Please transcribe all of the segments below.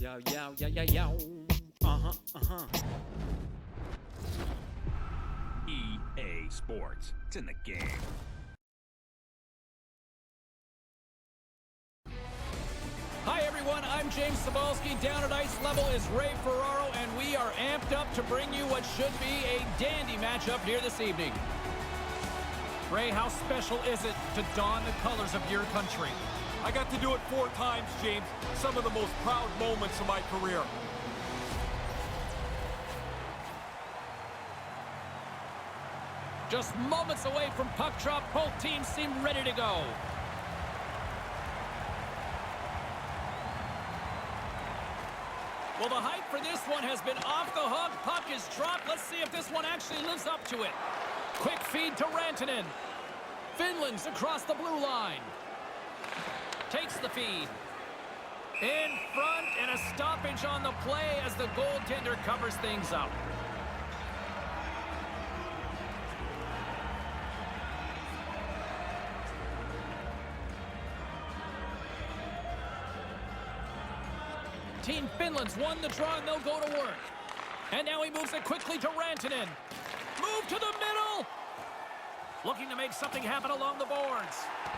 Yo, yo, yo, yo, yo. EA Sports. It's in the game. Hi everyone, I'm James Cebulski. Down at ice level is Ray Ferraro, and we are amped up to bring you what should be a dandy matchup here this evening. Ray, how special is it to don the colors of your country? I got to do it 4 times, James. Some of the most proud moments of my career. Just moments away from puck drop, both teams seem ready to go. Well, the hype for this one has been off the hook. Puck is dropped. Let's see if this one actually lives up to it. Quick feed to Rantanen. Finland's across the blue line. Takes the feed. In front, and a stoppage on the play as the goaltender covers things up. Team Finland's won the draw, and they'll go to work. And now he moves it quickly to Rantanen. Move to the middle! Looking to make something happen along the boards.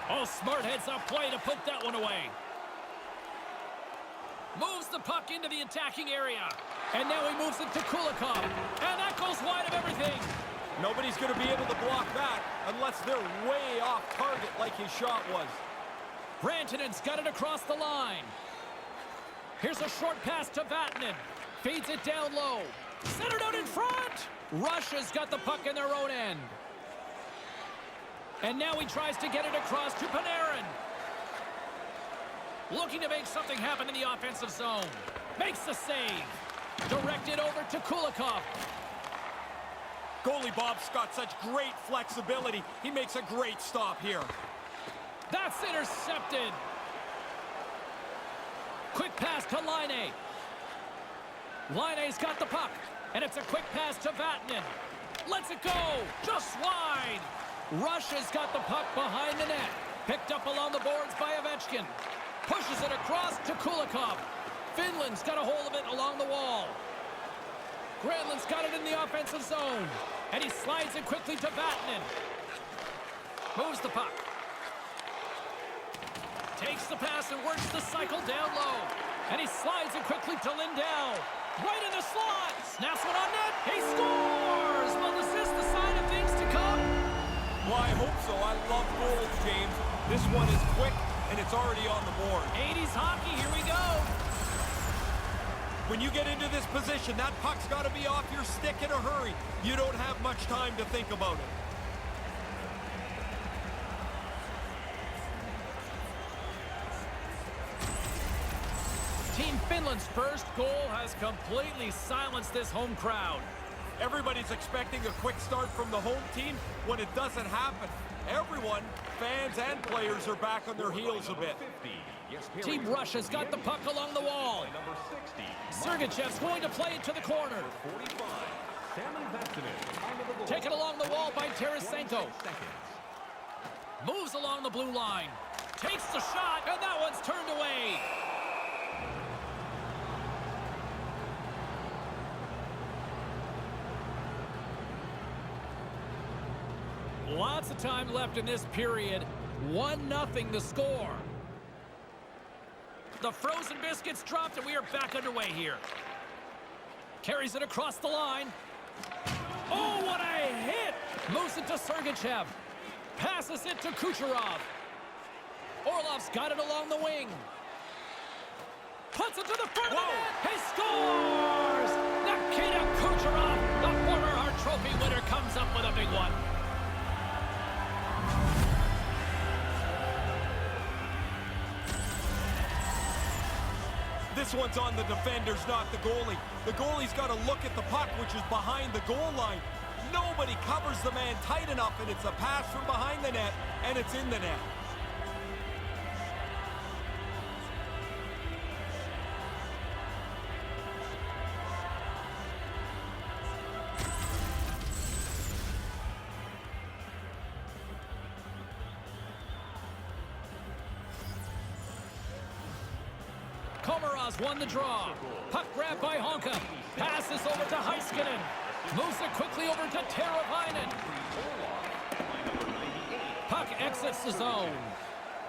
Oh, smart heads-up play to put that one away. Moves the puck into the attacking area. And now he moves it to Kulikov. And that goes wide of everything. Nobody's going to be able to block that unless they're way off target like his shot was. Rantanen's got it across the line. Here's a short pass to Vatanen. Feeds it down low. Centered out in front. Russia's got the puck in their own end. And now he tries to get it across to Panarin. Looking to make something happen in the offensive zone. Makes the save. Directed over to Kulikov. Goalie Bob's got such great flexibility. He makes a great stop here. That's intercepted. Quick pass to Laine. Laine's got the puck. And it's a quick pass to Vatanen. Lets it go. Just wide. Russia's got the puck behind the net. Picked up along the boards by Ovechkin. Pushes it across to Kulikov. Finland's got a hold of it along the wall. Granlund's got it in the offensive zone. And he slides it quickly to Vatanen. Moves the puck. Takes the pass and works the cycle down low. And he slides it quickly to Lindell. Right in the slot. Snaps one on net. He scores! Well, is this the sign of things to come? Well, I hope so. I love goals, James. This one is quick, and it's already on the board. 80s hockey, here we go. When you get into this position, that puck's got to be off your stick in a hurry. You don't have much time to think about it. Team Finland's first goal has completely silenced this home crowd. Everybody's expecting a quick start from the home team when it doesn't happen. Everyone, fans and players, are back on their heels a bit. Team Russia's got the puck along the wall. Sergachev's going to play it to the corner. Taken along the wall by Tarasenko. Moves along the blue line. Takes the shot, and that one's turned away. Lots of time left in this period. 1-0 the score. The frozen biscuits dropped, and we are back underway here. Carries it across the line. Oh, what a hit! Moves it to Sergachev. Passes it to Kucherov. Orlov's got it along the wing. Puts it to the front of the net. He scores! Nikita Kucherov, the former Hart Trophy winner, comes up with a big one. This one's on the defenders, not the goalie. The goalie's got to look at the puck, which is behind the goal line. Nobody covers the man tight enough, and it's a pass from behind the net, and it's in the net. Komarov's won the draw. Puck grabbed by Honka. Passes over to Heiskanen. Moves it quickly over to Teravainen. Puck exits the zone.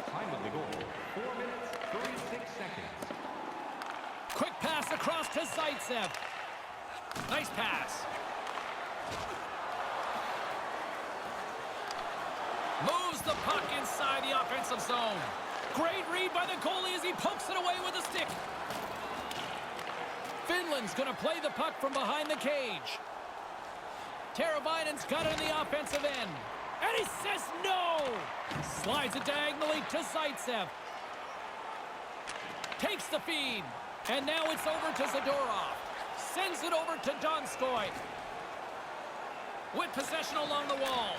Time of the goal, 4 minutes, 36 seconds. Quick pass across to Zaitsev. Nice pass. Moves the puck inside the offensive zone. Great read by the goalie as he pokes it away with a stick. Finland's going to play the puck from behind the cage. Teravainen's got it in the offensive end. And he says no! Slides it diagonally to Zaitsev. Takes the feed. And now it's over to Zadorov. Sends it over to Donskoy. With possession along the wall.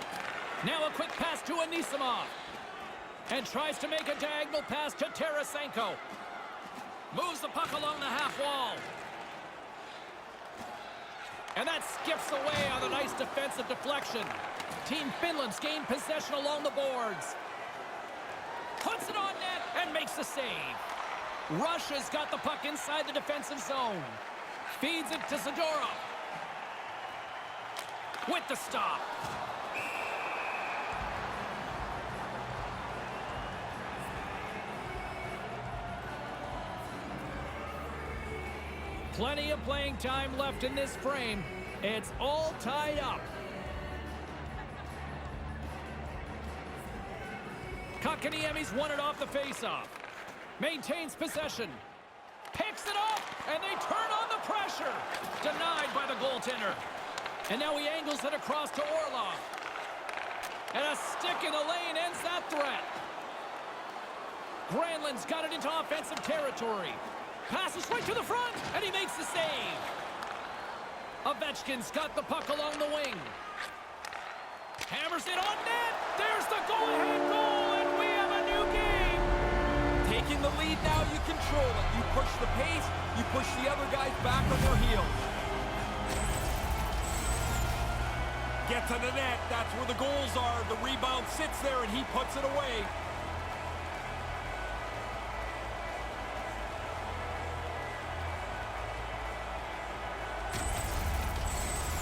Now a quick pass to Anisimov. And tries to make a diagonal pass to Tarasenko. Moves the puck along the half wall. And that skips away on a nice defensive deflection. Team Finland's gained possession along the boards. Puts it on net and makes the save. Russia's got the puck inside the defensive zone. Feeds it to Zadorov. With the stop. Plenty of playing time left in this frame. It's all tied up. Kotkaniemi's won it off the faceoff. Maintains possession. Picks it up, and they turn on the pressure. Denied by the goaltender. And now he angles it across to Orlov. And a stick in the lane ends that threat. Granlund's got it into offensive territory. Passes right to the front, and he makes the save. Ovechkin's got the puck along the wing. Hammers it on net. There's the go-ahead goal, and we have a new game. Taking the lead now, you control it. You push the pace, you push the other guys back on their heels. Get to the net, that's where the goals are. The rebound sits there, and he puts it away.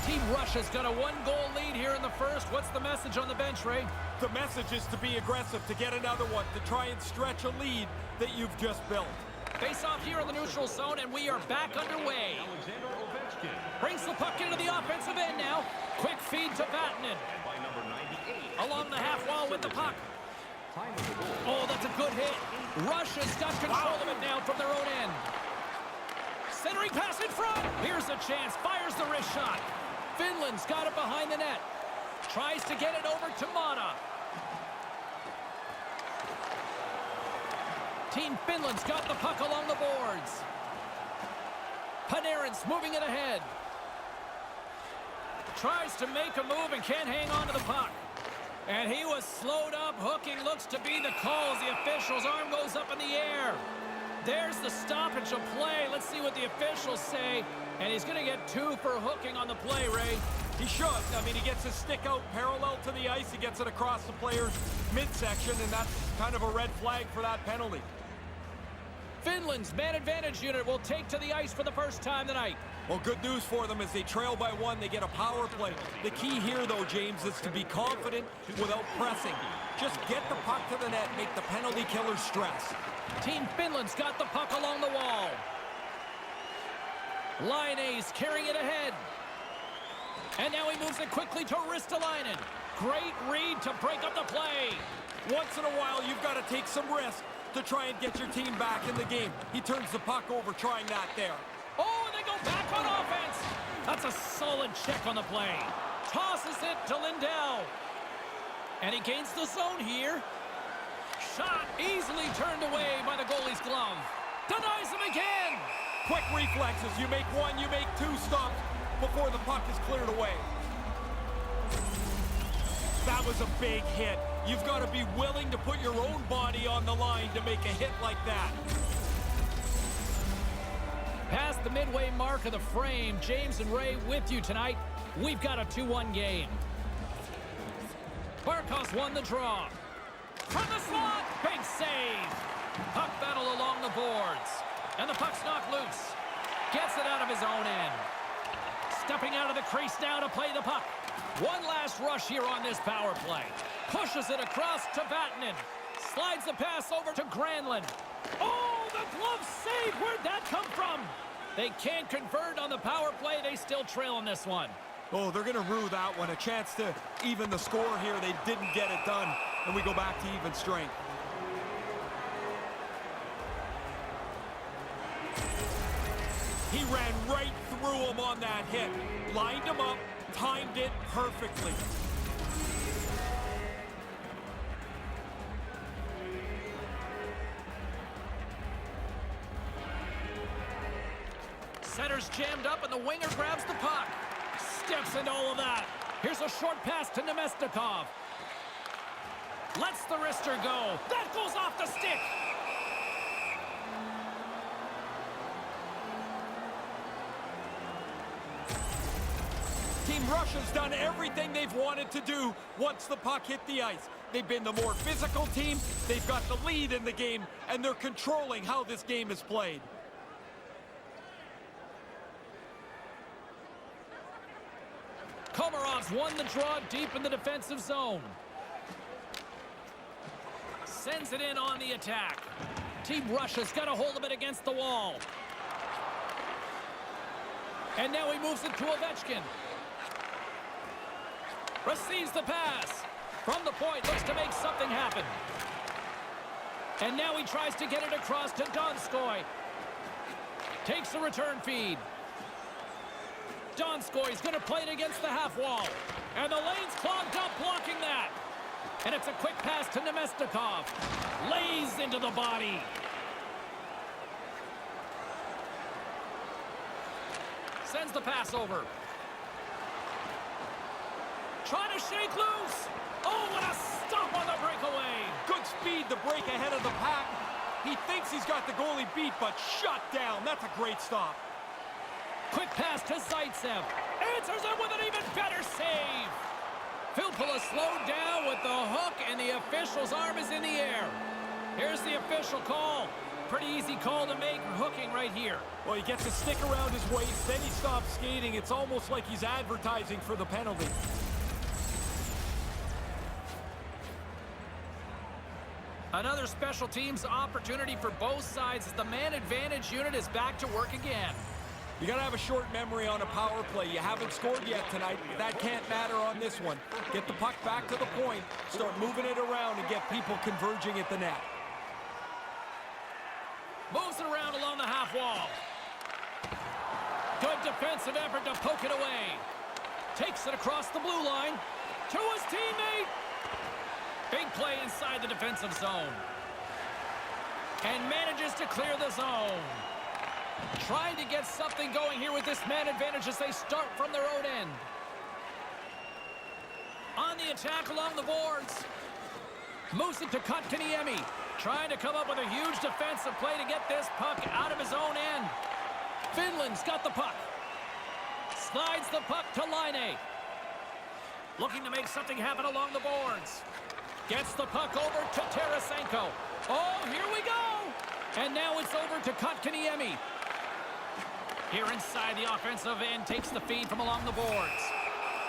Team Russia's got a one-goal lead here in the first. What's the message on the bench, Ray? The message is to be aggressive, to get another one, to try and stretch a lead that you've just built. Face off here in the neutral zone, and we are back underway. Alexander Ovechkin. Brings the puck into the offensive end now. Quick feed to Vatanen. And by number 98. Along the half wall with the puck. Time of the goal. Oh, that's a good hit. Russia's got control of it now from their own end. Centering pass in front. Here's a chance. Fires the wrist shot. Finland's got it behind the net. Tries to get it over to Mata. Team Finland's got the puck along the boards. Panarin's moving it ahead. Tries to make a move and can't hang on to the puck. And he was slowed up. Hooking looks to be the call as the official's arm goes up in the air. There's the stoppage of play. Let's see what the officials say. And he's going to get 2 for hooking on the play, Ray. He should. I mean, he gets his stick out parallel to the ice. He gets it across the player's midsection, and that's kind of a red flag for that penalty. Finland's man advantage unit will take to the ice for the first time tonight. Well, good news for them as they trail by 1. They get a power play. The key here, though, James, is to be confident without pressing. Just get the puck to the net, make the penalty killer stress. Team Finland's got the puck along the wall. Laine's carrying it ahead. And now he moves it quickly to Ristolainen. Great read to break up the play. Once in a while, you've got to take some risk to try and get your team back in the game. He turns the puck over trying that there. Oh, and they go back on offense. That's a solid check on the play. Tosses it to Lindell. And he gains the zone here. Shot easily turned away by the goalie's glove. Denies him again. Quick reflexes. You make 1, you make 2 stops before the puck is cleared away. That was a big hit. You've got to be willing to put your own body on the line to make a hit like that. Past the midway mark of the frame, James and Ray with you tonight. We've got a 2-1 game. Barkov's won the draw. From the slot, big save. Puck battle along the boards. And the puck's knocked loose. Gets it out of his own end. Stepping out of the crease now to play the puck. One last rush here on this power play. Pushes it across to Vatanen. Slides the pass over to Granlund. Oh, the glove save! Where'd that come from? They can't convert on the power play. They still trail in this one. Oh, they're going to rue that one. A chance to even the score here. They didn't get it done. And we go back to even strength. He ran right through him on that hit. Lined him up, timed it perfectly. Center's jammed up and the winger grabs the puck. Steps into all of that. Here's a short pass to Nemestikov. Lets the wrister go. That goes off the stick. Team Russia's done everything they've wanted to do once the puck hit the ice. They've been the more physical team, they've got the lead in the game, and they're controlling how this game is played. Komarov's won the draw deep in the defensive zone. Sends it in on the attack. Team Russia's got a hold of it against the wall. And now he moves it to Ovechkin. Receives the pass. From the point, looks to make something happen. And now he tries to get it across to Donskoy. Takes the return feed. Donskoy's going to play it against the half wall. And the lane's clogged up, blocking that. And it's a quick pass to Nemestikov. Lays into the body. Sends the pass over. Trying to shake loose. Oh, what a stop on the breakaway. Good speed to break ahead of the pack. He thinks he's got the goalie beat, but shut down. That's a great stop. Quick pass to Zaitsev. Answers it with an even better save. Filppula slowed down with the hook, and the official's arm is in the air. Here's the official call. Pretty easy call to make, hooking right here. Well, he gets a stick around his waist, then he stops skating. It's almost like he's advertising for the penalty. Another special teams opportunity for both sides as the man advantage unit is back to work again. You gotta have a short memory on a power play. You haven't scored yet tonight, but that can't matter on this one. Get the puck back to the point, start moving it around, and get people converging at the net. Moves it around along the half wall. Good defensive effort to poke it away. Takes it across the blue line to his teammate. Big play inside the defensive zone. And manages to clear the zone. Trying to get something going here with this man advantage as they start from their own end. On the attack along the boards. Moves it to Kotkaniemi. Trying to come up with a huge defensive play to get this puck out of his own end. Finland's got the puck. Slides the puck to Laine. Looking to make something happen along the boards. Gets the puck over to Tarasenko. Oh, here we go! And now it's over to Kotkaniemi. Here inside the offensive end, takes the feed from along the boards.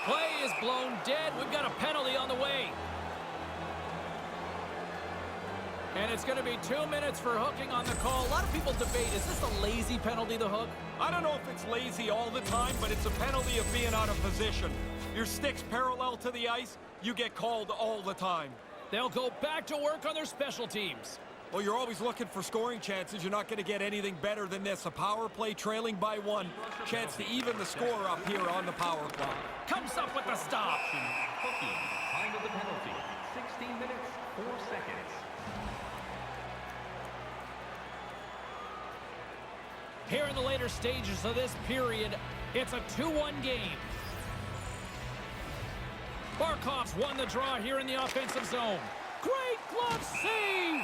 Play is blown dead. We've got a penalty on the way. And it's going to be 2 minutes for hooking on the call. A lot of people debate, is this a lazy penalty, the hook? I don't know if it's lazy all the time, but it's a penalty of being out of position. Your stick's parallel to the ice, you get called all the time. They'll go back to work on their special teams. Well, you're always looking for scoring chances. You're not going to get anything better than this. A power play trailing by 1. Chance to even the score up here on the power play. Comes up with the stop. Hooking. Time of the penalty. 16 minutes, 4 seconds. Here in the later stages of this period, it's a 2-1 game. Barkov's won the draw here in the offensive zone. Great glove save!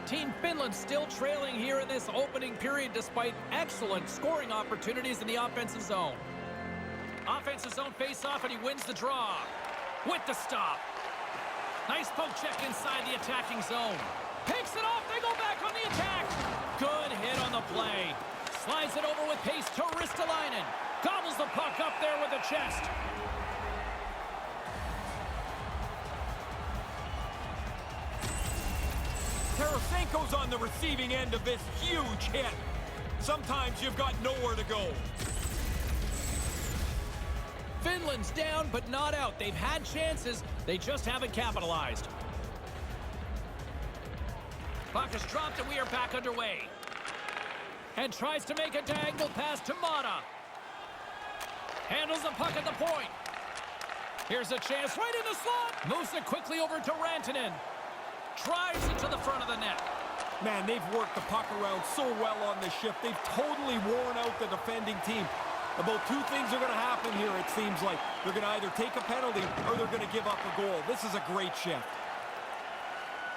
Team Finland still trailing here in this opening period despite excellent scoring opportunities in the offensive zone. Offensive zone face-off, and he wins the draw. with the stop. Nice poke check inside the attacking zone. Picks it off, they go back on the attack. Good hit on the play. Slides it over with pace to Ristolainen. Gobbles the puck up there with the chest. Tarasenko's on the receiving end of this huge hit. Sometimes you've got nowhere to go. Finland's down, but not out. They've had chances. They just haven't capitalized. Puck is dropped, and we are back underway. And tries to make a diagonal pass to Mata. Handles the puck at the point. Here's a chance right in the slot. Moves it quickly over to Rantanen. Drives it to the front of the net. Man, they've worked the puck around so well on this shift. They've totally worn out the defending team. About two things are going to happen here, it seems like. They're going to either take a penalty or they're going to give up a goal. This is a great shift.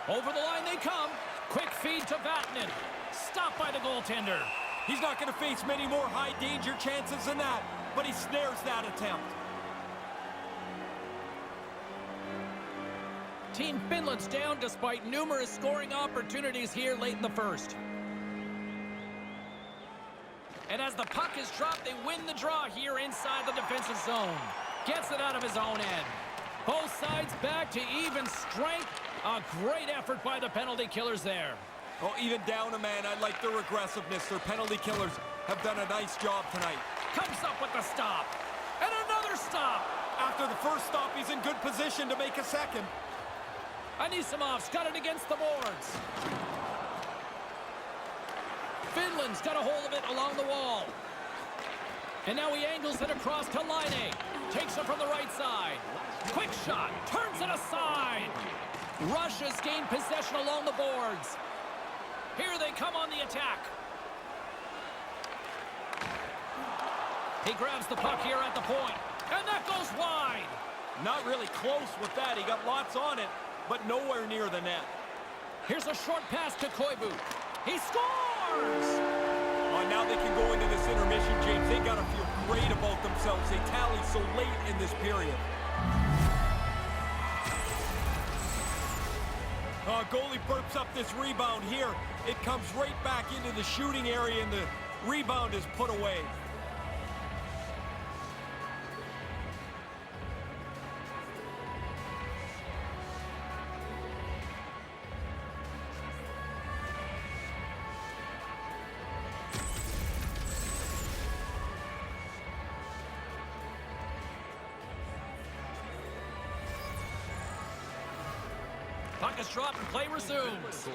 Over the line they come. Quick feed to Vatanen. Stopped by the goaltender. He's not going to face many more high-danger chances than that, but he snares that attempt. Team Finland's down despite numerous scoring opportunities here late in the first. And as the puck is dropped, they win the draw here inside the defensive zone. Gets it out of his own end. Both sides back to even strength. A great effort by the penalty killers there. Oh, even down a man, I like their aggressiveness. Their penalty killers have done a nice job tonight. Comes up with the stop. And another stop. After the first stop, he's in good position to make a second. Anisimov's got it against the boards. Finland's got a hold of it along the wall. And now he angles it across to Laine. Takes it from the right side. Quick shot. Turns it aside. Russia's gained possession along the boards. Here they come on the attack. He grabs the puck here at the point. And that goes wide. Not really close with that. He got lots on it, but nowhere near the net. Here's a short pass to Koivu. He scores! Oh, now they can go into this intermission, James. They got to feel great about themselves. They tallied so late in this period. Goalie burps up this rebound here. It comes right back into the shooting area, and the rebound is put away. Puck is dropped and play resumes.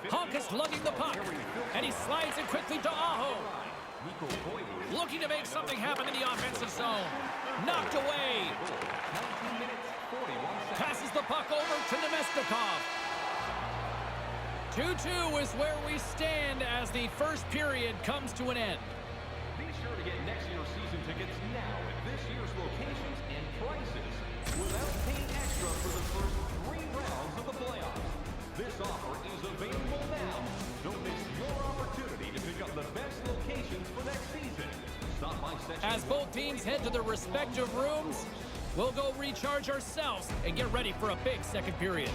Honk is lugging the puck, and he slides it quickly to Aho. Looking to make something happen in the offensive zone. Knocked away. Passes the puck over to Nemestikov. 2-2 is where we stand as the first period comes to an end. Be sure to get next year's season tickets now at this year's locations and prices without paying extra for the first 3 rounds of the playoffs. This offer is available now. Don't miss your opportunity to pick up the best locations for next season. Stop by section. As both teams head to their respective rooms, we'll go recharge ourselves and get ready for a big second period.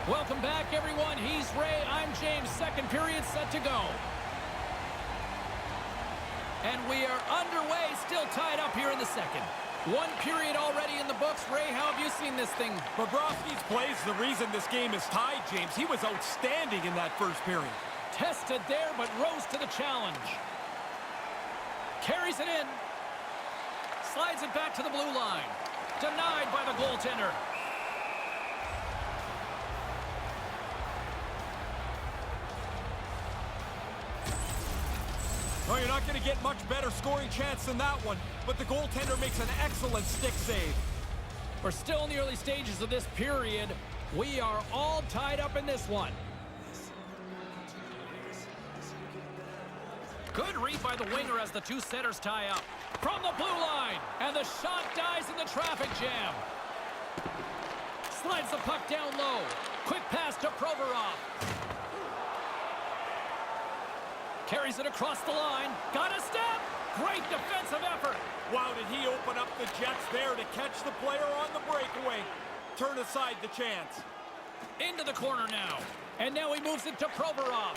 Welcome back, everyone. He's Ray. I'm James. Second period set to go. And we are underway, still tied up here in the second. 1 period already in the books. Ray, how have you seen this thing? Bobrovsky's plays the reason this game is tied, James. He was outstanding in that first period. Tested there, but rose to the challenge. Carries it in. Slides it back to the blue line. Denied by the goaltender. Well, you're not going to get much better scoring chance than that one, but the goaltender makes an excellent stick save. We're still in the early stages of this period. We are all tied up in this one. Good read by the winger as the two centers tie up. From the blue line, and the shot dies in the traffic jam. Slides the puck down low. Quick pass to Provorov. Carries it across the line. Got a step. Great defensive effort. Wow, did he open up the Jets there to catch the player on the breakaway. Turn aside the chance. Into the corner now. And now he moves it to Provorov.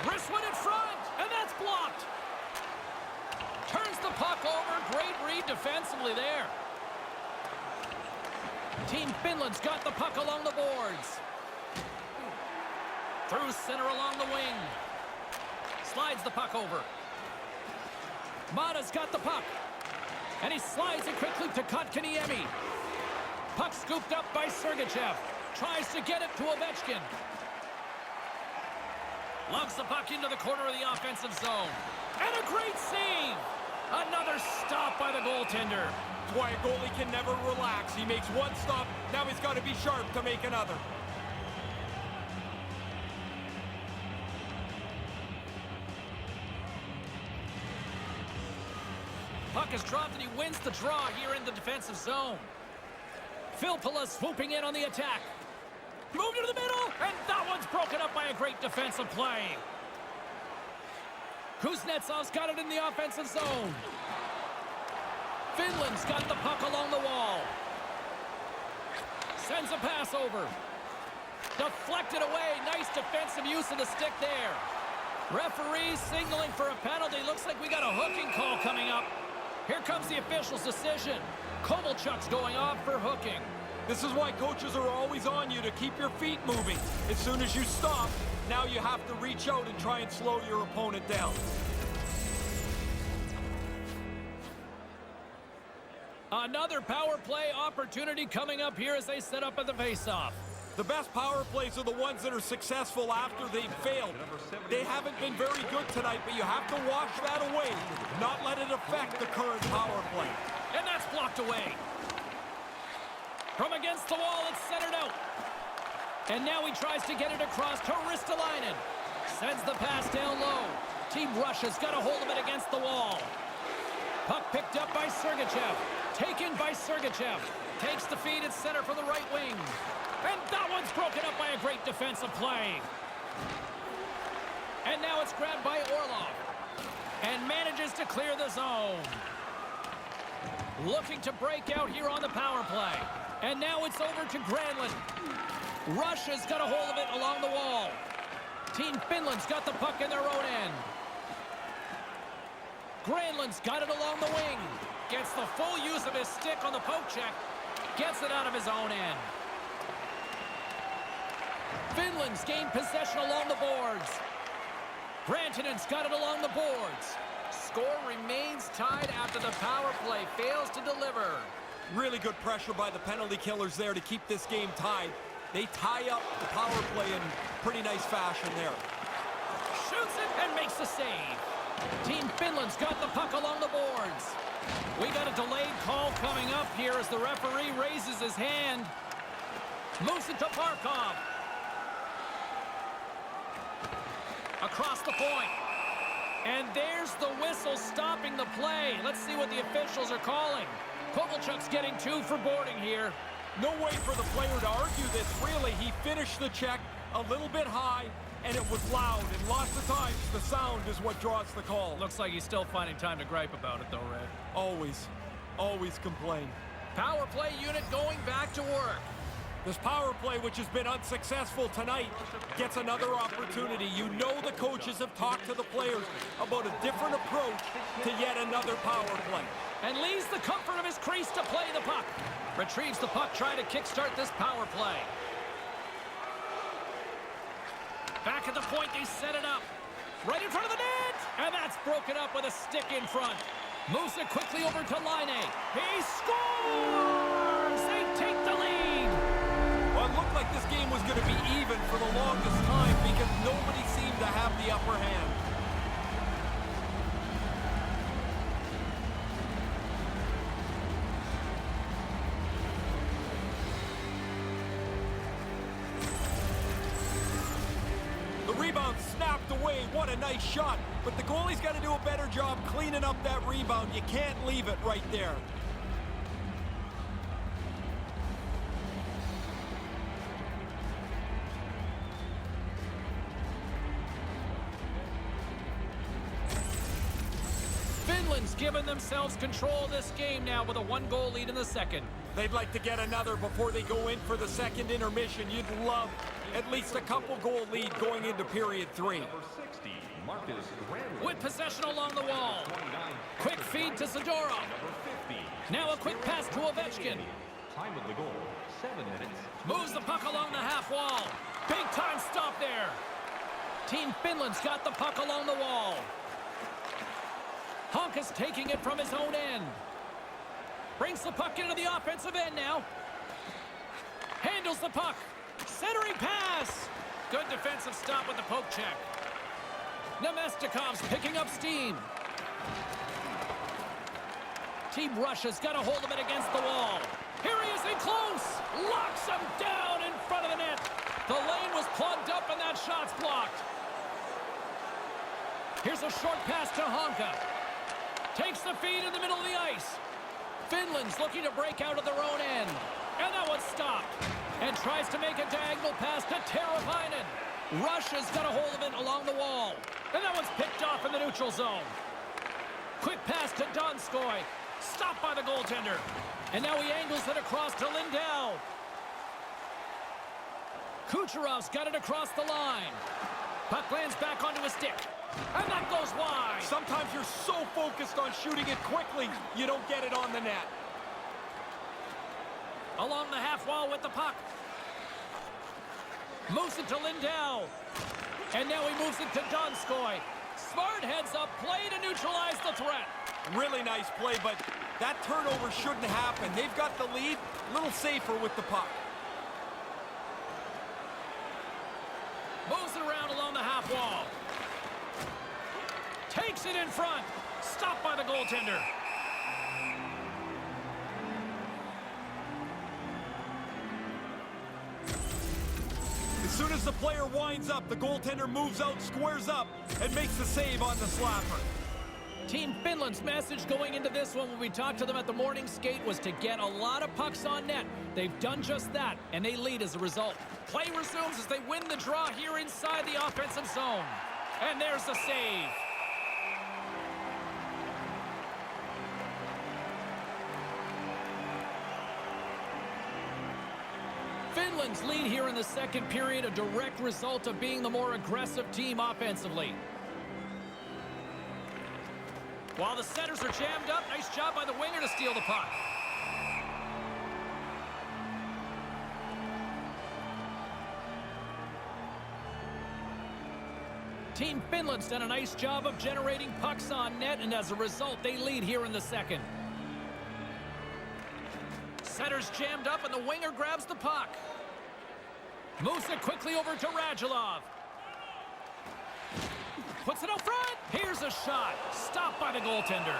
Wrist one in front, and that's blocked. Turns the puck over. Great read defensively there. Team Finland's got the puck along the boards. Through center along the wing. Slides the puck over. Mata's got the puck. And he slides it quickly to Kotkaniemi. Puck scooped up by Sergachev. Tries to get it to Ovechkin. Loves the puck into the corner of the offensive zone. And a great save! Another stop by the goaltender. That's why a goalie can never relax. He makes one stop, now he's got to be sharp to make another. Puck is dropped and he wins the draw here in the defensive zone. Filppula swooping in on the attack. Moved into the middle, and that one's broken up by a great defensive play. Kuznetsov's got it in the offensive zone. Finland's got the puck along the wall. Sends a pass over. Deflected away. Nice defensive use of the stick there. Referee signaling for a penalty. Looks like we got a hooking call coming up. Here comes the official's decision. Kovalchuk's going off for hooking. This is why coaches are always on you to keep your feet moving. As soon as you stop, now you have to reach out and try and slow your opponent down. Another power play opportunity coming up here as they set up at the face-off. The best power plays are the ones that are successful after they've failed. They haven't been very good tonight, but you have to wash that away, not let it affect the current power play. And that's blocked away. From against the wall, it's centered out. And now he tries to get it across to Ristolainen. Sends the pass down low. Team Russia's got a hold of it against the wall. Puck picked up by Sergachev. Taken by Sergachev. Takes the feed at center for the right wing. And that one's broken up by a great defensive play. And now it's grabbed by Orlov. And manages to clear the zone. Looking to break out here on the power play. And now it's over to Granlund. Russia's got a hold of it along the wall. Team Finland's got the puck in their own end. Granlund's got it along the wing. Gets the full use of his stick on the poke check. Gets it out of his own end. Finland's gained possession along the boards. Rantanen's got it along the boards. Score remains tied after the power play fails to deliver. Really good pressure by the penalty killers there to keep this game tied. They tie up the power play in pretty nice fashion there. Shoots it and makes the save. Team Finland's got the puck along the boards. We got a delayed call coming up here as the referee raises his hand. Moves it to Barkov. Across the point. And there's the whistle stopping the play. Let's see what the officials are calling. Kovalchuk's getting 2 for boarding here. No way for the player to argue this, really. He finished the check a little bit high, and it was loud. And lots of times, the sound is what draws the call. Looks like he's still finding time to gripe about it, though, Red. Always complain. Power play unit going back to work. This power play, which has been unsuccessful tonight, gets another opportunity. You know the coaches have talked to the players about a different approach to yet another power play. And leaves the comfort of his crease to play the puck. Retrieves the puck, trying to kickstart this power play. Back at the point, they set it up. Right in front of the net! And that's broken up with a stick in front. Moves it quickly over to Laine. He scores! They take the lead! Well, it looked like this game was going to be even for the longest time because nobody seemed to have the upper hand. The rebound snapped away What a nice shot, but the goalie's got to do a better job cleaning up that rebound. You can't leave it right there. Finland's given themselves control of this game now with a 1-goal lead in the second. They'd like to get another before they go in for the second intermission. You'd love at least a couple goal lead going into period 3. With possession along the wall. Quick feed to Zadorov. Now a quick pass to Ovechkin. Time of the goal, 7 minutes. Moves the puck along the half wall. Big time stop there. Team Finland's got the puck along the wall. Honka's taking it from his own end. Brings the puck into the offensive end now. Handles the puck. Centering pass. Good defensive stop with the poke check. Nemestikov's picking up steam. Team Russia's got a hold of it against the wall. Here he is in close. Locks him down in front of the net. The lane was plugged up and that shot's blocked. Here's a short pass to Honka. Takes the feed in the middle of the ice. Finland's looking to break out of their own end. And that one's stopped. And tries to make a diagonal pass to Teravainen. Russia's got a hold of it along the wall. And that one's picked off in the neutral zone. Quick pass to Donskoy. Stopped by the goaltender. And now he angles it across to Lindell. Kucherov's got it across the line. Puck lands back onto his stick. And that goes wide. Sometimes you're so focused on shooting it quickly, you don't get it on the net. Along the half wall with the puck. Moves it to Lindell. And now he moves it to Donskoy. Smart heads up play to neutralize the threat. Really nice play, but that turnover shouldn't happen. They've got the lead, a little safer with the puck. Moves it around along the half wall. Takes it in front. Stopped by the goaltender. As soon as the player winds up, the goaltender moves out, squares up, and makes the save on the slapper. Team Finland's message going into this one when we talked to them at the morning skate was to get a lot of pucks on net. They've done just that, and they lead as a result. Play resumes as they win the draw here inside the offensive zone. And there's the save. Finland's lead here in the second period, a direct result of being the more aggressive team offensively. While the centers are jammed up, nice job by the winger to steal the puck. Team Finland's done a nice job of generating pucks on net, and as a result, they lead here in the second. Center's jammed up, and the winger grabs the puck. Moves it quickly over to Radulov. Puts it up front. Here's a shot. Stopped by the goaltender.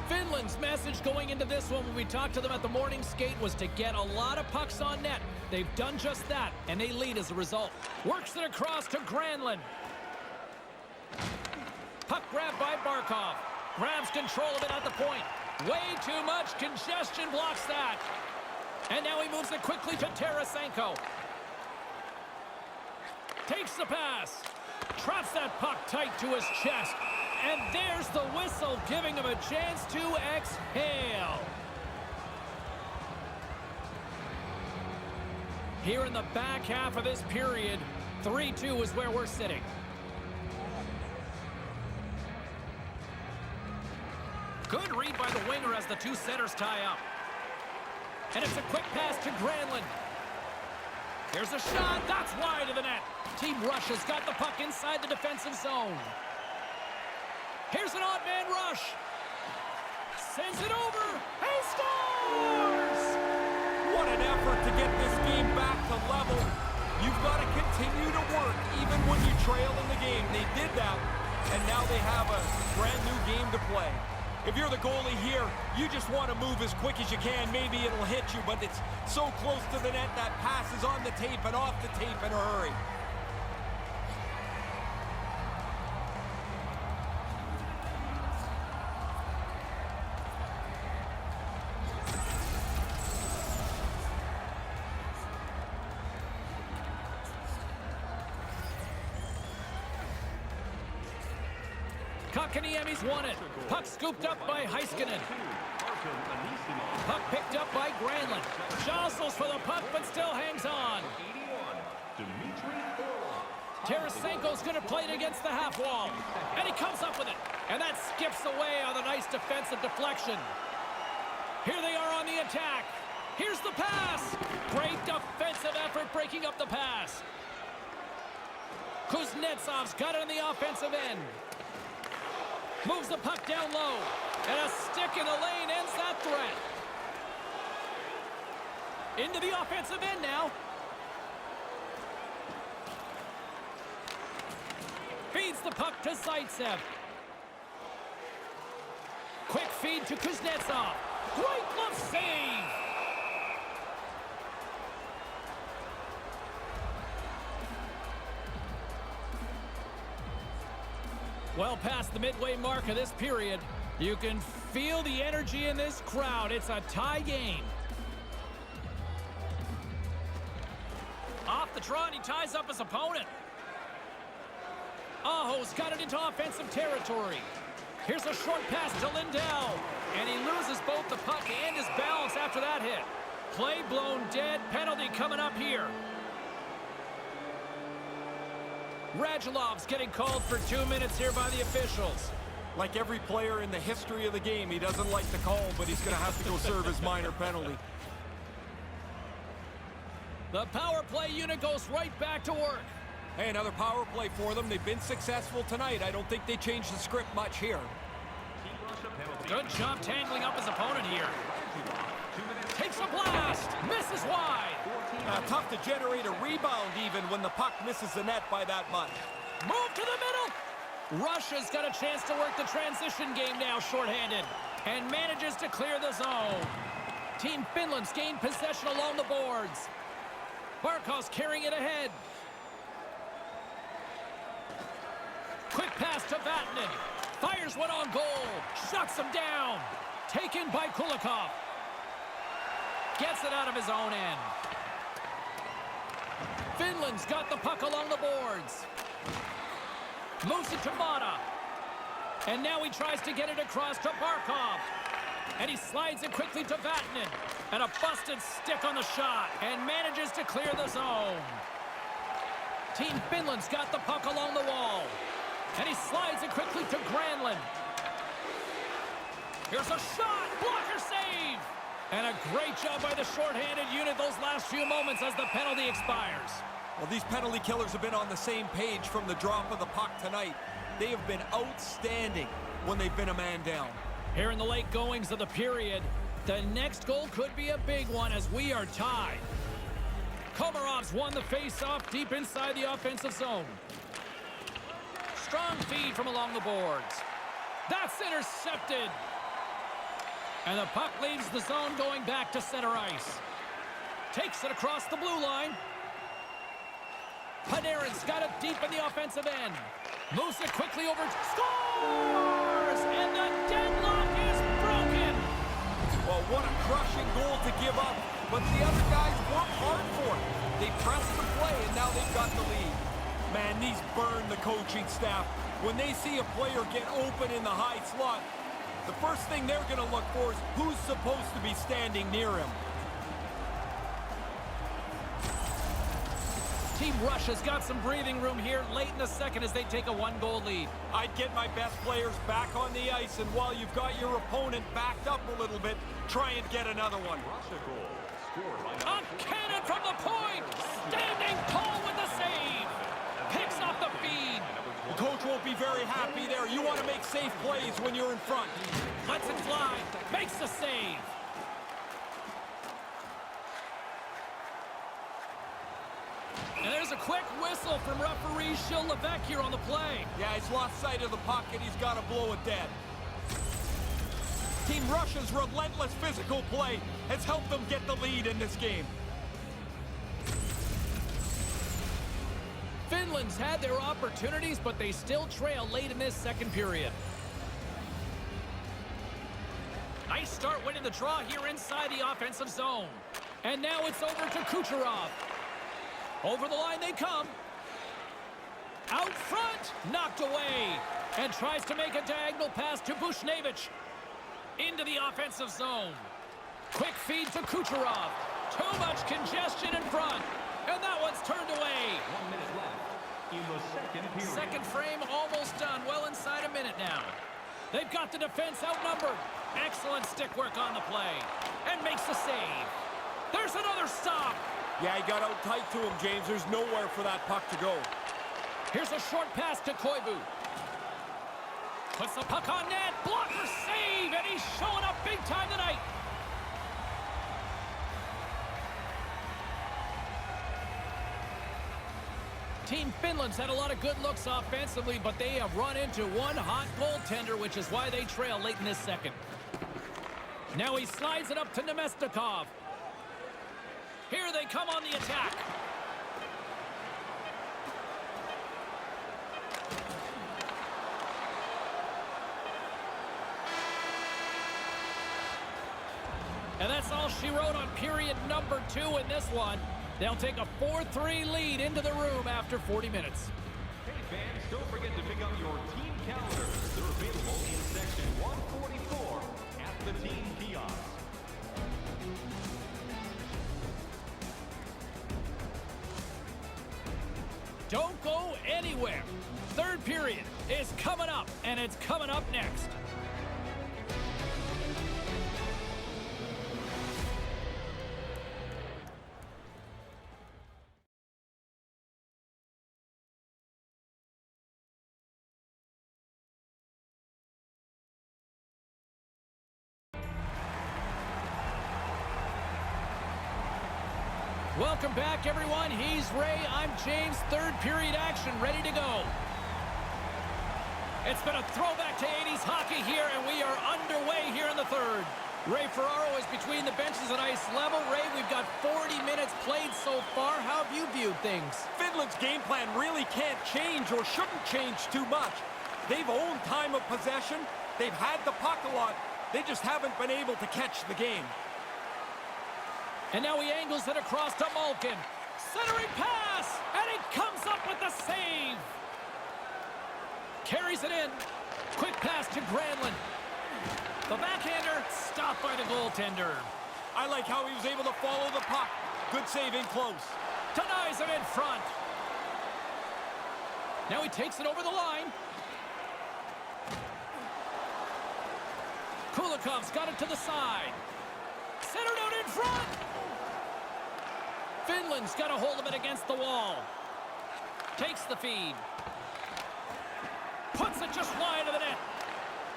Finland's message going into this one when we talked to them at the morning skate was to get a lot of pucks on net. They've done just that, and they lead as a result. Works it across to Granlund. Puck grabbed by Barkov. Grabs control of it at the point. Way too much congestion blocks that. And now he moves it quickly to Tarasenko. Takes the pass. Traps that puck tight to his chest. And there's the whistle, giving him a chance to exhale. Here in the back half of this period, 3-2 is where we're sitting. Good read by the winger as the two centers tie up. And it's a quick pass to Granlund. Here's a shot. That's wide of the net. Team Russia's got the puck inside the defensive zone. Here's an odd man rush. Sends it over. He scores! What an effort to get this game back to level. You've got to continue to work even when you trail in the game. They did that, and now they have a brand new game to play. If you're the goalie here, you just want to move as quick as you can. Maybe it'll hit you, but it's so close to the net that pass is on the tape and off the tape in a hurry. Kotkaniemi's won it. Puck scooped up by Heiskanen. Puck picked up by Granlund. Jostles for the puck, but still hangs on. Tarasenko's going to play it against the half wall. And he comes up with it. And that skips away on a nice defensive deflection. Here they are on the attack. Here's the pass. Great defensive effort breaking up the pass. Kuznetsov's got it on the offensive end. Moves the puck down low. And a stick in the lane ends that threat. Into the offensive end now. Feeds the puck to Zaitsev. Quick feed to Kuznetsov. Great glove save. Well past the midway mark of this period, you can feel the energy in this crowd. It's a tie game. Off the draw, and he ties up his opponent. Aho's got it into offensive territory. Here's a short pass to Lindell. And he loses both the puck and his balance after that hit. Play blown dead. Penalty coming up here. Radulov's getting called for 2 minutes here by the officials. Like every player in the history of the game, he doesn't like the call, but he's going to have to go serve his minor penalty. The power play unit goes right back to work. Hey, another power play for them. They've been successful tonight. I don't think they changed the script much here. Good job tangling up his opponent here. Takes a blast. Misses wide. Tough to generate a rebound even when the puck misses the net by that much. Move to the middle. Russia's got a chance to work the transition game now shorthanded. And manages to clear the zone. Team Finland's gained possession along the boards. Barkov's carrying it ahead. Quick pass to Vatanen. Fires one on goal. Shuts him down. Taken by Kulikov. Gets it out of his own end. Finland's got the puck along the boards. Moves it to Mata. And now he tries to get it across to Barkov. And he slides it quickly to Vatanen. And a busted stick on the shot. And manages to clear the zone. Team Finland's got the puck along the wall. And he slides it quickly to Granlund. Here's a shot. Blocker save. And a great job by the shorthanded unit those last few moments as the penalty expires. Well, these penalty killers have been on the same page from the drop of the puck tonight. They have been outstanding when they've been a man down. Here in the late goings of the period, the next goal could be a big one as we are tied. Komarov's won the face-off deep inside the offensive zone. Strong feed from along the boards. That's intercepted. And the puck leaves the zone going back to center ice. Takes it across the blue line. Panarin's got it deep in the offensive end. Moves it quickly over. Scores! And the deadlock is broken. Well, what a crushing goal to give up. But the other guys worked hard for it. They pressed the play, and now they've got the lead. Man, these burn the coaching staff. When they see a player get open in the high slot, the first thing they're going to look for is who's supposed to be standing near him. Team Russia's got some breathing room here late in the second as they take a one-goal lead. I'd get my best players back on the ice, and while you've got your opponent backed up a little bit, try and get another one. A cannon from the point! Standing tall with the save! Picks off the feed! The coach won't be very happy there. You want to make safe plays when you're in front. Lets it fly. Makes the save. And there's a quick whistle from referee Gilles Levesque here on the play. Yeah, he's lost sight of the puck and he's got to blow it dead. Team Russia's relentless physical play has helped them get the lead in this game. Finland's had their opportunities, but they still trail late in this second period. Nice start winning the draw here inside the offensive zone. And now it's over to Kucherov. Over the line they come. Out front, knocked away. And tries to make a diagonal pass to Bushnevich. Into the offensive zone. Quick feed to Kucherov. Too much congestion in front. And that one's turned away. 1 minute left in the second period. Second frame almost done. Well inside a minute now. They've got the defense outnumbered. Excellent stick work on the play. And makes the save. There's another stop. Yeah, he got out tight to him, James. There's nowhere for that puck to go. Here's a short pass to Koivu. Puts the puck on net. Blocker save. And he's showing up big time tonight. Team Finland's had a lot of good looks offensively, but they have run into one hot goaltender, which is why they trail late in this second. Now he slides it up to Nemestikov. Here they come on the attack. And that's all she wrote on period number 2 in this one. They'll take a 4-3 lead into the room after 40 minutes. Hey fans, don't forget to pick up your team calendars. They're available in section 144 at the team kiosk. Don't go anywhere. Third period is coming up, and it's coming up next. Welcome back, everyone. He's Ray. I'm James. Third period action ready to go. It's been a throwback to 80s hockey here, and we are underway here in the third. Ray Ferraro is between the benches at ice level. Ray, we've got 40 minutes played so far. How have you viewed things? Finland's game plan really can't change or shouldn't change too much. They've owned time of possession. They've had the puck a lot. They just haven't been able to catch the game. And now he angles it across to Malkin. Centering pass, and he comes up with the save. Carries it in. Quick pass to Granlund. The backhander stopped by the goaltender. I like how he was able to follow the puck. Good save in close. Denies him in front. Now he takes it over the line. Kulikov's got it to the side. Centered out in front. Finland's got a hold of it against the wall. Takes the feed. Puts it just wide of the net.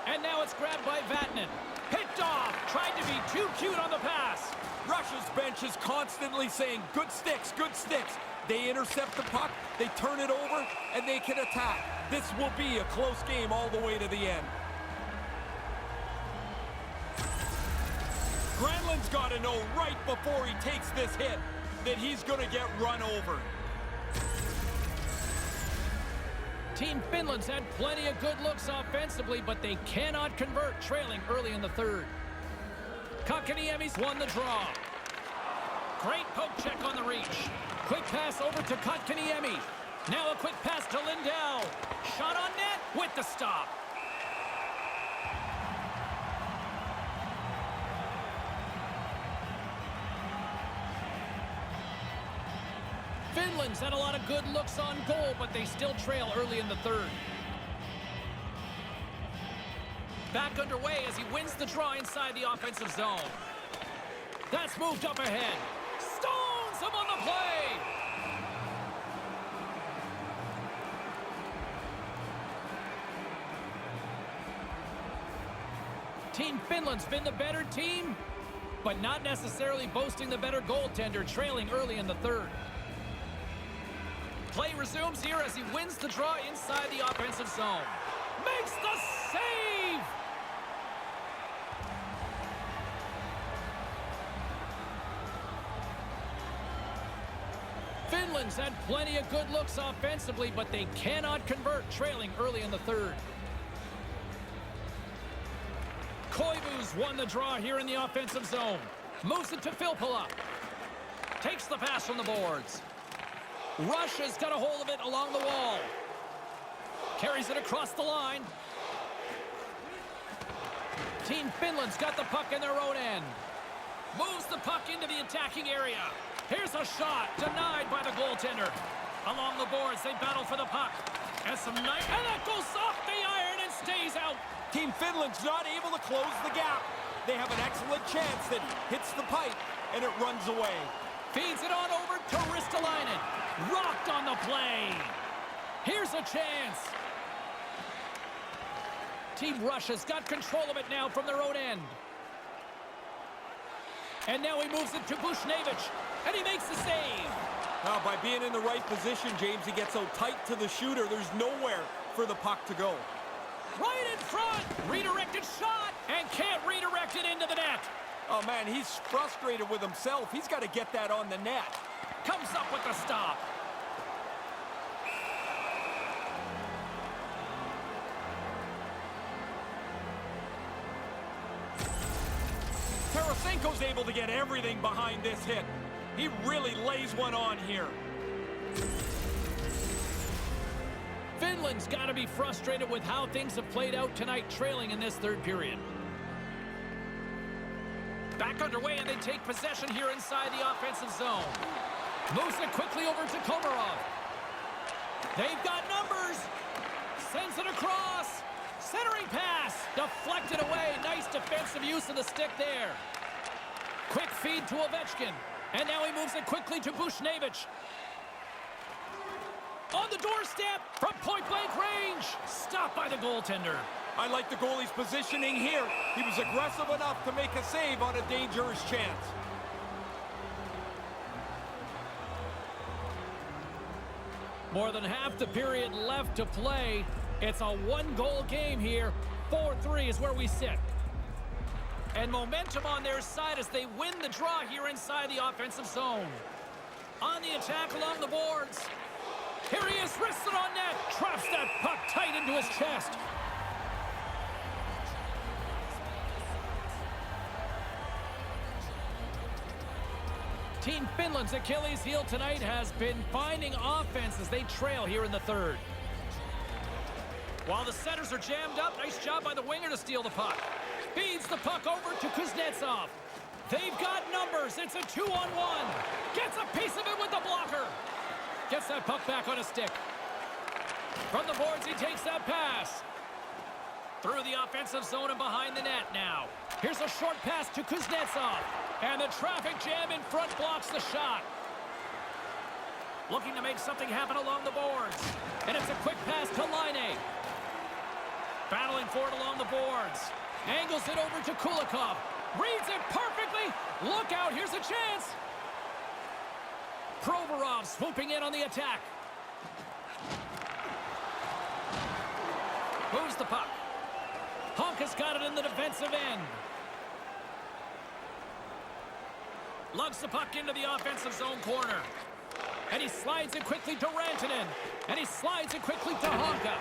And now it's grabbed by Vatanen. Picked off. Tried to be too cute on the pass. Russia's bench is constantly saying, good sticks, good sticks. They intercept the puck, they turn it over, and they can attack. This will be a close game all the way to the end. Granlund's got to know right before he takes this hit that he's going to get run over. Team Finland's had plenty of good looks offensively, but they cannot convert, trailing early in the third. Kotkaniemi's won the draw. Great poke check on the reach. Quick pass over to Kotkaniemi. Now a quick pass to Lindell. Shot on net with the stop. Finland's had a lot of good looks on goal, but they still trail early in the third. Back underway as he wins the draw inside the offensive zone. That's moved up ahead. Stones him on the play. Team Finland's been the better team, but not necessarily boasting the better goaltender, trailing early in the third. Play resumes here as he wins the draw inside the offensive zone. Makes the save! Finland's had plenty of good looks offensively, but they cannot convert, trailing early in the third. Koivu's won the draw here in the offensive zone. Moves it to Filppula. Takes the pass from the boards. Russia's got a hold of it along the wall. Carries it across the line. Team Finland's got the puck in their own end. Moves the puck into the attacking area. Here's a shot, denied by the goaltender. Along the boards, they battle for the puck. And that goes off the iron and stays out. Team Finland's not able to close the gap. They have an excellent chance that hits the pipe and it runs away. Feeds it on over to Ristolainen. Rocked on the play. Here's a chance. Team Russia's got control of it now from their own end. And now he moves it to Bushnevich. And he makes the save. Now, by being in the right position, James, he gets so tight to the shooter, there's nowhere for the puck to go. Right in front. Redirected shot. And can't redirect it into the net. Oh, man, he's frustrated with himself. He's got to get that on the net. Comes up with the stop. Tarasenko's able to get everything behind this hit. He really lays one on here. Finland's got to be frustrated with how things have played out tonight, trailing in this third period. Back underway, and they take possession here inside the offensive zone. Moves it quickly over to Komarov. They've got numbers. Sends it across. Centering pass. Deflected away. Nice defensive use of the stick there. Quick feed to Ovechkin. And now he moves it quickly to Bushnevich. On the doorstep from point-blank range. Stopped by the goaltender. I like the goalie's positioning here. He was aggressive enough to make a save on a dangerous chance. More than half the period left to play. It's a one-goal game here. 4-3 is where we sit. And momentum on their side as they win the draw here inside the offensive zone. On the attack along the boards. Here he is, wristed on net. Traps that puck tight into his chest. Team Finland's Achilles heel tonight has been finding offense as they trail here in the third. While the centers are jammed up, nice job by the winger to steal the puck. Feeds the puck over to Kuznetsov. They've got numbers. It's a 2-on-1. Gets a piece of it with the blocker. Gets that puck back on a stick. From the boards, he takes that pass. Through the offensive zone and behind the net now. Here's a short pass to Kuznetsov. And the traffic jam in front blocks the shot. Looking to make something happen along the boards. And it's a quick pass to Laine. Battling for it along the boards. Angles it over to Kulikov. Reads it perfectly. Look out, here's a chance. Provorov swooping in on the attack. Moves the puck. Honk has got it in the defensive end. Lugs the puck into the offensive zone corner. And he slides it quickly to Rantanen. And he slides it quickly to Honka.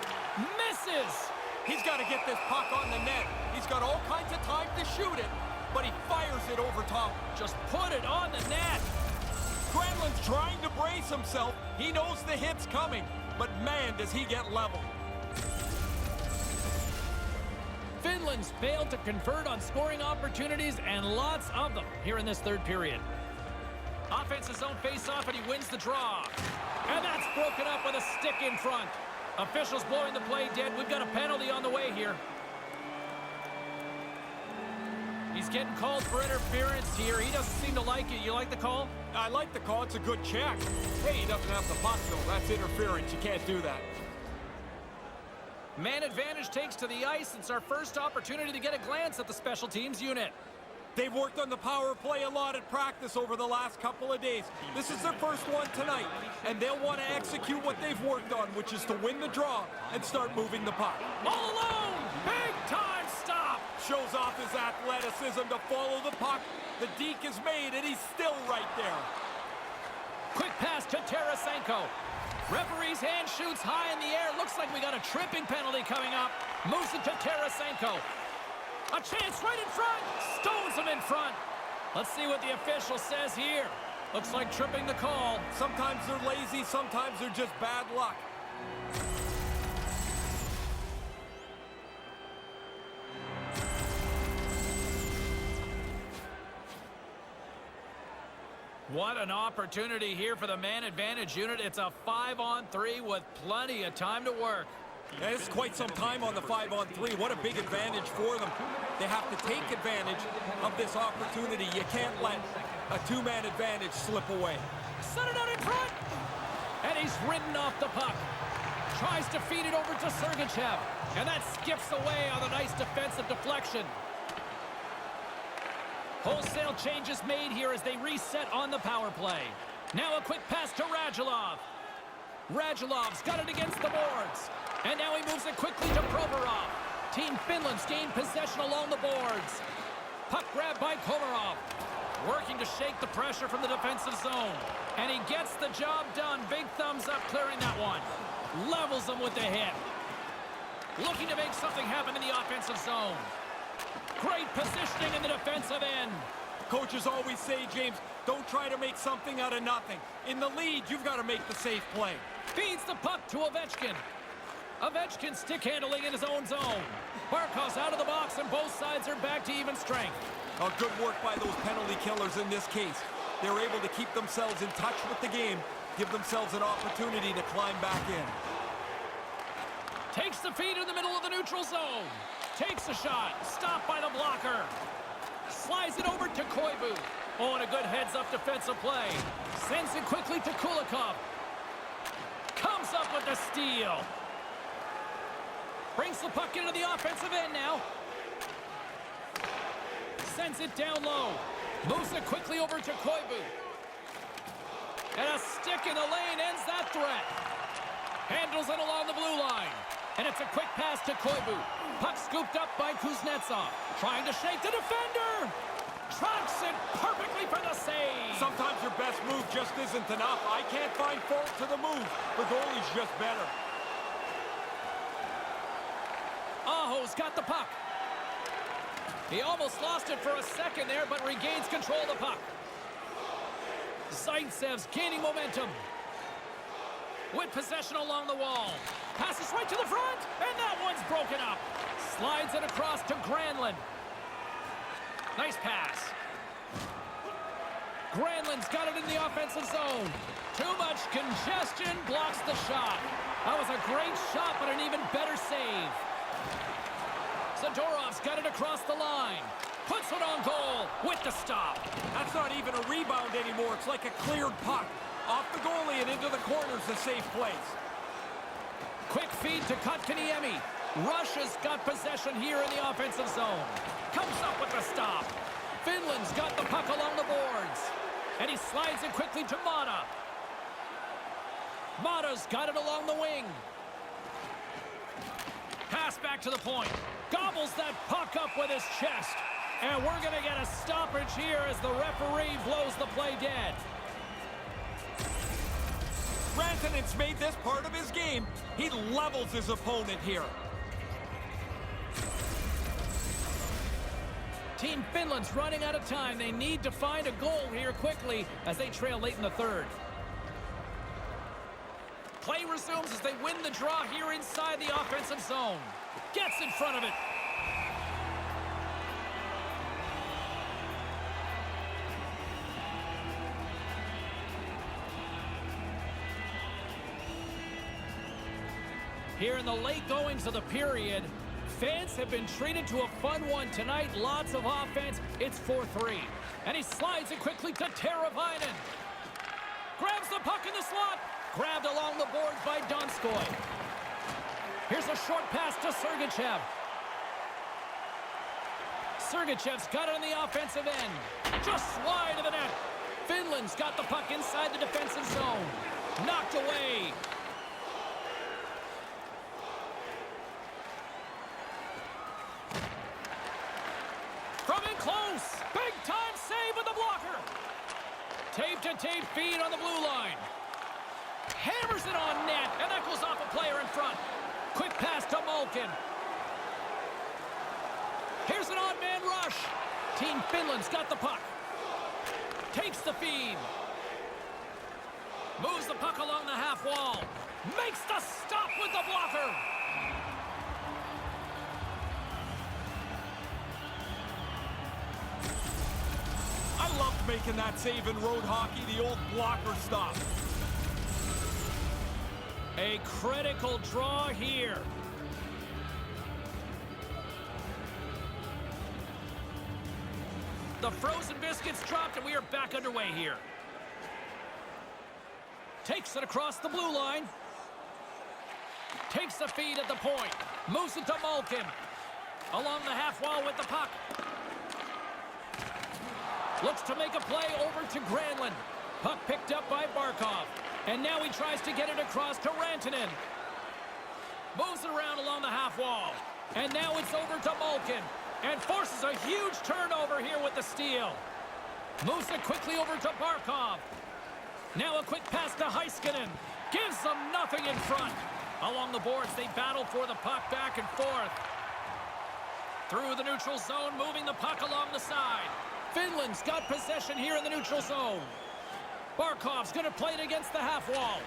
Misses! He's got to get this puck on the net. He's got all kinds of time to shoot it, but he fires it over top. Just put it on the net. Granlund's trying to brace himself. He knows the hit's coming, but man, does he get leveled. Finland's failed to convert on scoring opportunities, and lots of them here in this third period. Offensive zone face-off, and he wins the draw. And that's broken up with a stick in front. Officials blowing the play dead. We've got a penalty on the way here. He's getting called for interference here. He doesn't seem to like it. You like the call? I like the call. It's a good check. Hey, he doesn't have the puck, though. That's interference. You can't do that. Man advantage takes to the ice. It's our first opportunity to get a glance at the special teams unit. They've worked on the power play a lot at practice over the last couple of days. This is their first one tonight, and they'll want to execute what they've worked on, which is to win the draw and start moving the puck. All alone! Big time stop! Shows off his athleticism to follow the puck. The deke is made, and he's still right there. Quick pass to Tarasenko. Referee's hand shoots high in the air. Looks like we got a tripping penalty coming up. Moves it to Tarasenko. A chance right in front. Stones him in front. Let's see what the official says here. Looks like tripping the call. Sometimes they're lazy, sometimes they're just bad luck. What an opportunity here for the man advantage unit. It's a 5-on-3 with plenty of time to work. And it's quite some time on the 5-on-3. What a big advantage for them. They have to take advantage of this opportunity. You can't let a two-man advantage slip away. Set it out in front. And he's ridden off the puck. Tries to feed it over to Sergachev. And that skips away on a nice defensive deflection. Wholesale changes made here as they reset on the power play. Now a quick pass to Radulov. Radulov's got it against the boards. And now he moves it quickly to Provorov. Team Finland's gained possession along the boards. Puck grab by Komarov. Working to shake the pressure from the defensive zone. And he gets the job done. Big thumbs up clearing that one. Levels him with the hit. Looking to make something happen in the offensive zone. Great positioning in the defensive end. Coaches always say, James, don't try to make something out of nothing. In the lead, you've got to make the safe play. Feeds the puck to Ovechkin. Ovechkin stick handling in his own zone. Barkov's out of the box and both sides are back to even strength. Good work by those penalty killers in this case. They're able to keep themselves in touch with the game, give themselves an opportunity to climb back in. Takes the feed in the middle of the neutral zone. Takes a shot. Stopped by the blocker. Slides it over to Koivu. Oh, and a good heads-up defensive play. Sends it quickly to Kulikov. Comes up with the steal. Brings the puck into the offensive end now. Sends it down low. Moves it quickly over to Koivu. And a stick in the lane ends that threat. Handles it along the blue line. And it's a quick pass to Koivu. Puck scooped up by Kuznetsov. Trying to shake the defender. Trunks it perfectly for the save. Sometimes your best move just isn't enough. I can't find fault to the move. The goalie's just better. Aho's got the puck. He almost lost it for a second there, but regains control of the puck. Zaintsev's gaining momentum. With possession along the wall. Passes right to the front, and that one's broken up. Slides it across to Granlund. Nice pass. Granlund's got it in the offensive zone. Too much congestion blocks the shot. That was a great shot, but an even better save. Zadorov's got it across the line. Puts it on goal with the stop. That's not even a rebound anymore. It's like a cleared puck. Off the goalie and into the corners, the safe place. Quick feed to Kotkaniemi. Russia's got possession here in the offensive zone. Comes up with the stop. Finland's got the puck along the boards. And he slides it quickly to Mata. Mata's got it along the wing. Pass back to the point. Gobbles that puck up with his chest. And we're going to get a stoppage here as the referee blows the play dead. Rantanen's made this part of his game. He levels his opponent here. Team Finland's running out of time. They need to find a goal here quickly as they trail late in the third. Play resumes as they win the draw here inside the offensive zone. Gets in front of it. Here in the late goings of the period, fans have been treated to a fun one tonight. Lots of offense. It's 4-3. And he slides it quickly to Teravainen. Grabs the puck in the slot. Grabbed along the boards by Donskoy. Here's a short pass to Sergachev. Sergachev's got it on the offensive end. Just wide of the net. Finland's got the puck inside the defensive zone. Knocked away. From in close. Big time save with the blocker. Tape-to-tape feed on the blue line. Hammers it on net, and that goes off a player in front. Quick pass to Malkin. Here's an odd man rush. Team Finland's got the puck. Takes the feed. Moves the puck along the half wall. Makes the stop with the blocker. I loved making that save in road hockey, the old blocker stop. A critical draw here. The frozen biscuits dropped, and we are back underway here. Takes it across the blue line. Takes the feed at the point. Moves it to Malkin. Along the half wall with the puck. Looks to make a play over to Granlund. Puck picked up by Barkov. And now he tries to get it across to Rantanen. Moves it around along the half wall. And now it's over to Malkin. And forces a huge turnover here with the steal. Moves it quickly over to Barkov. Now a quick pass to Heiskanen. Gives them nothing in front. Along the boards, they battle for the puck back and forth. Through the neutral zone, moving the puck along the side. Finland's got possession here in the neutral zone. Barkov's going to play it against the half wall.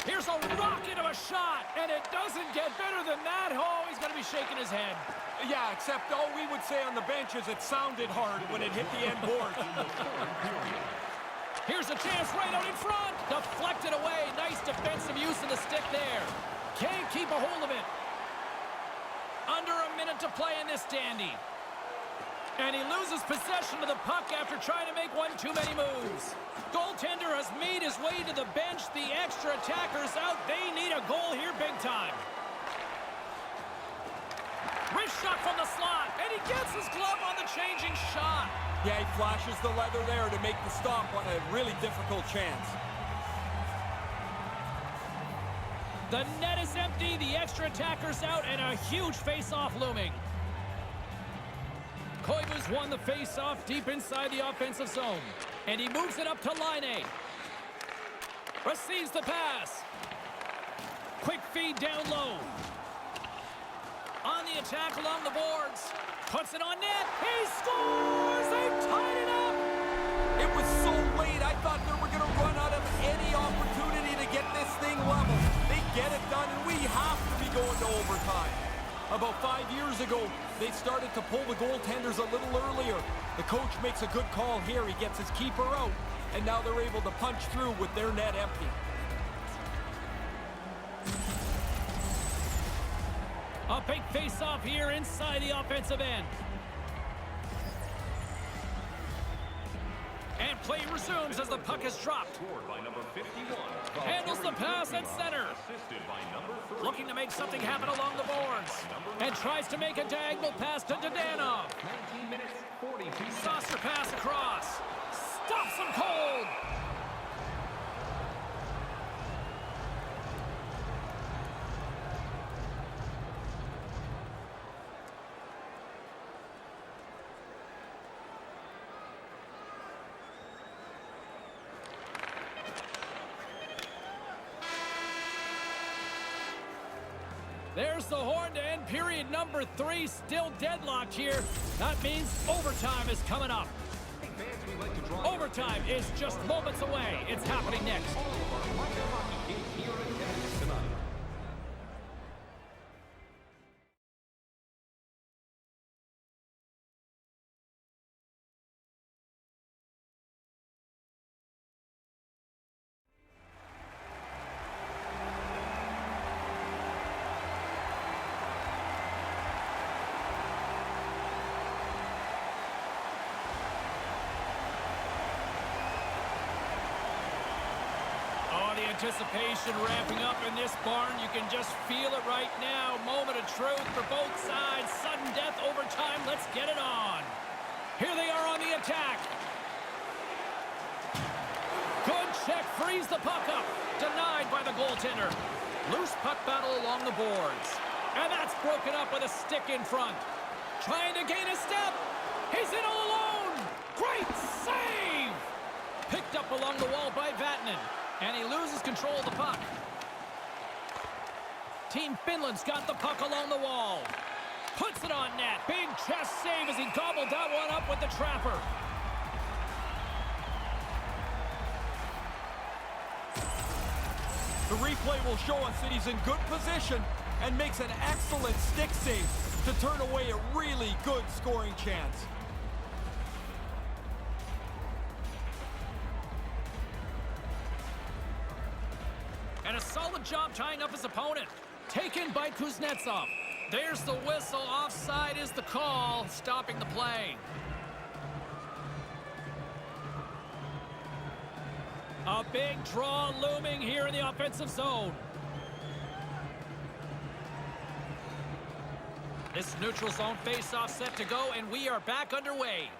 Here's a rocket of a shot, and it doesn't get better than that. Oh, he's going to be shaking his head. Yeah, except all we would say on the bench is it sounded hard when it hit the end board. Here's a chance right out in front. Deflected away. Nice defensive use of the stick there. Can't keep a hold of it. Under a minute to play in this dandy. And he loses possession of the puck after trying to make one too many moves. Goaltender has made his way to the bench. The extra attackers out. They need a goal here big time. Wrist shot from the slot, and he gets his glove on the changing shot. Yeah, he flashes the leather there to make the stop on a really difficult chance. The net is empty, the extra attacker's out, and a huge face-off looming. Koivu's won the face-off deep inside the offensive zone. And he moves it up to Laine. Receives the pass. Quick feed down low. On the attack along the boards. Puts it on net. He scores! They've tied it up! It was so late, I thought they were going to run out of any opportunity to get this thing level. They get it done, and we have to be going to overtime. About 5 years ago, they started to pull the goaltenders a little earlier. The coach makes a good call here. He gets his keeper out, and now they're able to punch through with their net empty. A big face-off here inside the offensive end. And play resumes as the puck is dropped. Handles the pass at center. Looking to make something happen along the boards. And tries to make a diagonal pass to Dadonov. Saucer pass across. Stops him cold. There's the horn to end period number 3. Still deadlocked here. That means overtime is coming up. Overtime is just moments away. It's happening next. Anticipation ramping up in this barn. You can just feel it right now. Moment of truth for both sides. Sudden death, overtime. Let's get it on. Here they are on the attack. Good check. Frees the puck up. Denied by the goaltender. Loose puck battle along the boards. And that's broken up with a stick in front. Trying to gain a step. He's in all alone. Great save. Picked up along the wall by Vatanen. And he loses control of the puck. Team Finland's got the puck along the wall. Puts it on net. Big chest save as he gobbled that one up with the trapper. The replay will show us that he's in good position and makes an excellent stick save to turn away a really good scoring chance. And a solid job tying up his opponent. Taken by Kuznetsov. There's the whistle. Offside is the call, stopping the play. A big draw looming here in the offensive zone. This neutral zone face-off set to go, and we are back underway.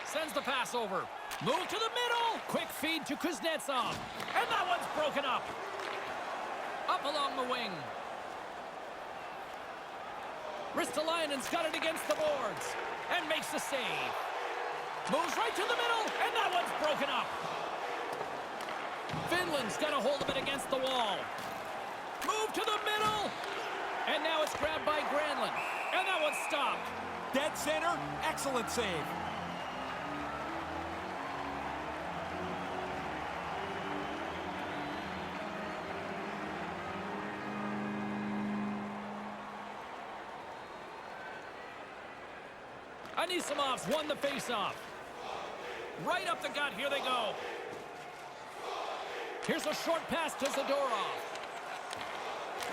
Sends the pass over. Move to the middle. Quick feed to Kuznetsov. And that one's broken up. Up along the wing. Ristolainen's got it against the boards. And makes the save. Moves right to the middle. And that one's broken up. Finland's got a hold of it against the wall. Move to the middle. And now it's grabbed by Granlund. And that one's stopped. Dead center. Excellent save. Anisomov's won the face-off. Right up the gut, here they go. Here's a short pass to Zadorov.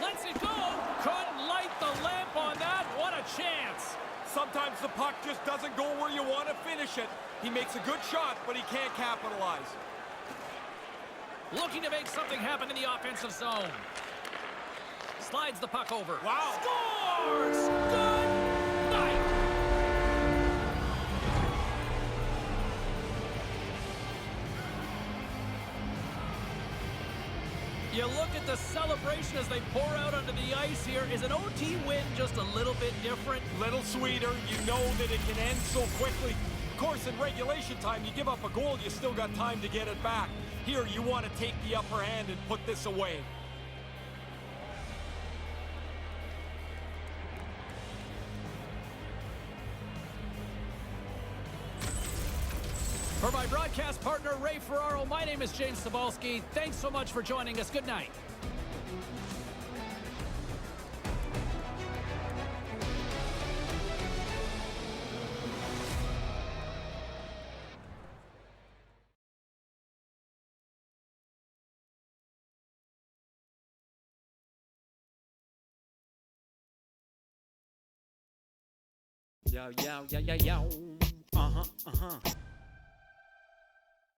Lets it go. Couldn't light the lamp on that. What a chance. Sometimes the puck just doesn't go where you want to finish it. He makes a good shot, but he can't capitalize. Looking to make something happen in the offensive zone. Slides the puck over. Wow. Scores! Good night! You look at the celebration as they pour out onto the ice here. Is an OT win just a little bit different? Little sweeter. You know that it can end so quickly. Of course, in regulation time, you give up a goal, you still got time to get it back. Here, you want to take the upper hand and put this away. For my broadcast partner, Ray Ferraro, my name is James Cebulski. Thanks so much for joining us. Good night. Yo, yo, yo, yo, yo. Uh-huh, uh-huh.